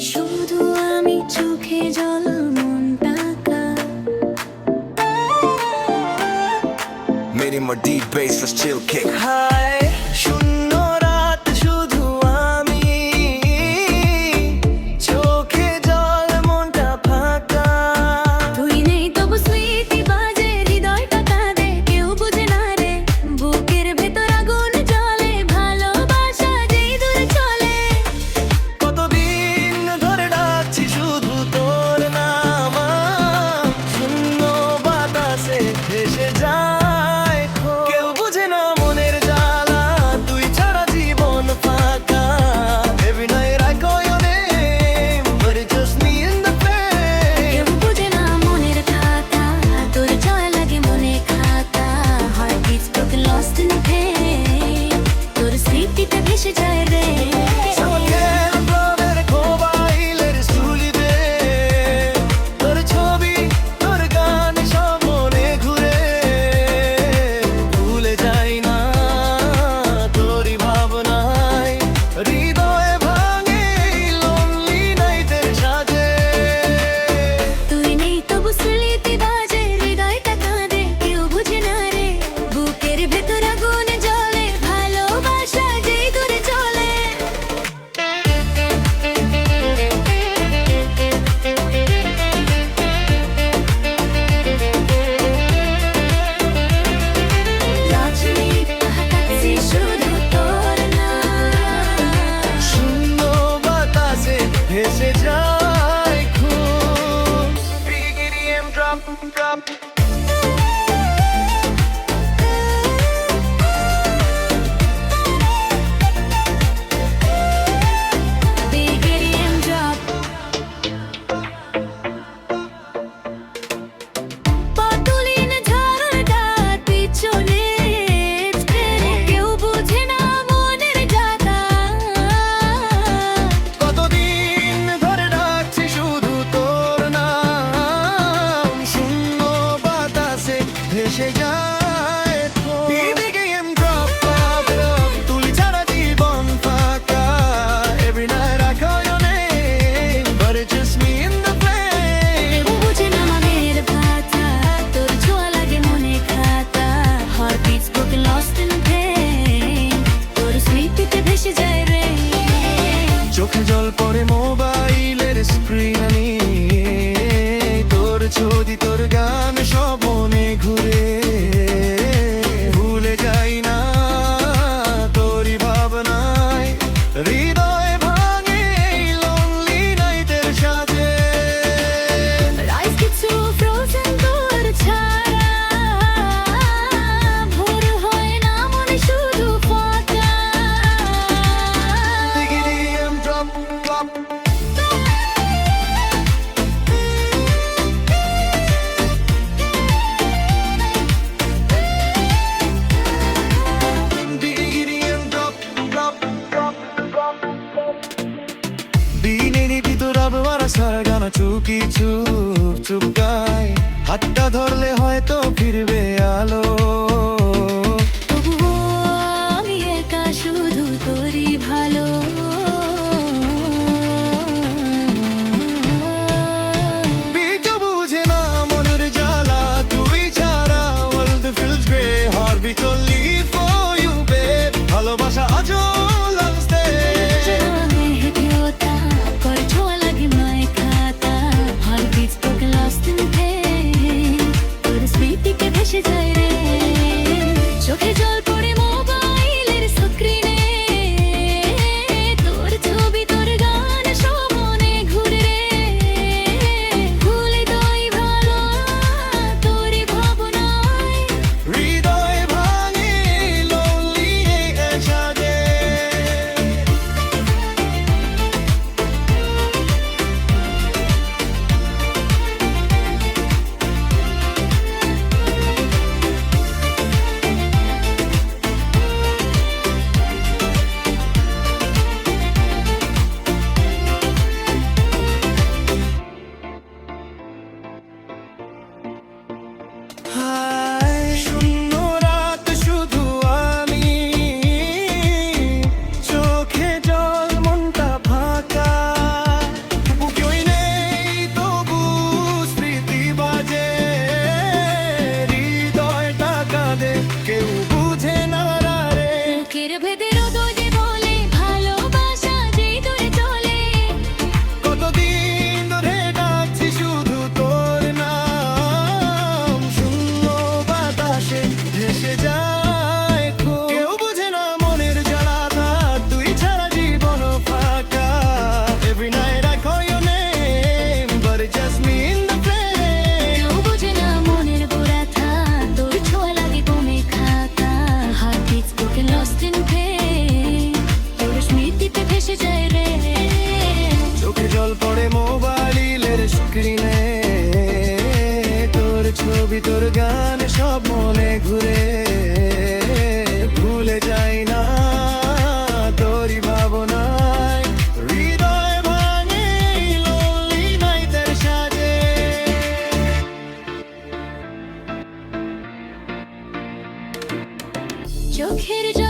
শুধু আমি চোখে জল মন টাকা Made more deep bass, let's chill kick. হায় শূন্য রাত শুধু আমি চোখে জল মনটা ফাঁকা তুই নেই তবু স্মৃতি বাজে হৃদয়টা কাঁদে কেউ বুঝে না রে বুকের ভেতর আগুন জ্বলে ভালোবাসা যেই দূরে চলে কতদিন ধরে ডাকছি শুধু তোর নাম শূন্য বাতাসে ভেসে যায় কেউ বুঝে না মনের জ্বালা তুই ছাড়া জীবন ফাঁকা Every night I call your name but it's just me in the flame কেউ বুঝে না মনের খাতা তোর জয় লাগে মনে খাতা heart beats broken lost in pain তোর স্মৃতিতে ভেসে যায় রে চোখের প্রাণের খোবাইলের স্তুলিতে তোর ছবি তোর গান সব মনে ঘুরে ভুলে যাই না তোরই ভাবনায় হৃদয়ে ভাঙে lonely নাইটের সাজে তুই নেই তবু স্মৃতি বাজে হৃদয়টা কাঁদে কেউ বুঝে না রে বুকের ভেতর আগুন জ্বলে ভালোবাসা যেই দূরে চলে লক্ষ্মী তাকাচ্ছি শুধু তোর নাম শূন্য বাতাসে ভেসে যায় খুব BGM drop drop BGM drop পতুলিন ঝরনা পিছনে কেউ বুঝে না মনের জ্বালা কতদিন ধরে ডাকছি শুধু তোর নাম শূন্য বাতাসে ভেসে যায় BGM drop drop drop তুই ছাড়া জীবন ফাঁকা Every night I call your name but it's just me in the flame কেউ বুঝে না মনের ভাষা তোর ছোঁয়া লাগে মনে খাতা heart beats broken lost in pain তোর স্মৃতিতে ভেসে যায় রে চোখে জল পড়ে মোবাইলের স্ক্রিনে তোর ছবি তোর গান সব মনে ঘুরে ভুলে যাই না তোরই ভাবনায় হৃদয় ভাঙে lonely নাইটের সাজে রাইস কিছু ফ্রোজেন তোর ছাড়া ভোর হয় না মনে শুধু ফাঁকা BGM drop drop BGM drop drop drop drop দিনের ভিতর আবহাওয়া সারা গানা চুপি চুপ চুপ গায় হাতটা ধরলে হয়তো ফিরবে আলো তবুও আমি একা শুধু তোরই ভালো বিজু বুঝে না মনের জ্বালা তুই ছাড়া world feels grey heart beat only for you babe ভালোবাসা অচল unstable আমি হেঁটে ওঠা কর ছোঁয়া লাগে মায় খাতা heart beats broken lost in pain তোর স্মৃতিকে ভেসে স্ক্রিনে তোর ছবি তোর গান সব মনে ঘুরে ভুলে যাই না তোরই ভাবনায় হৃদয় ভাঙে lonely night এর সাজে চোখের জল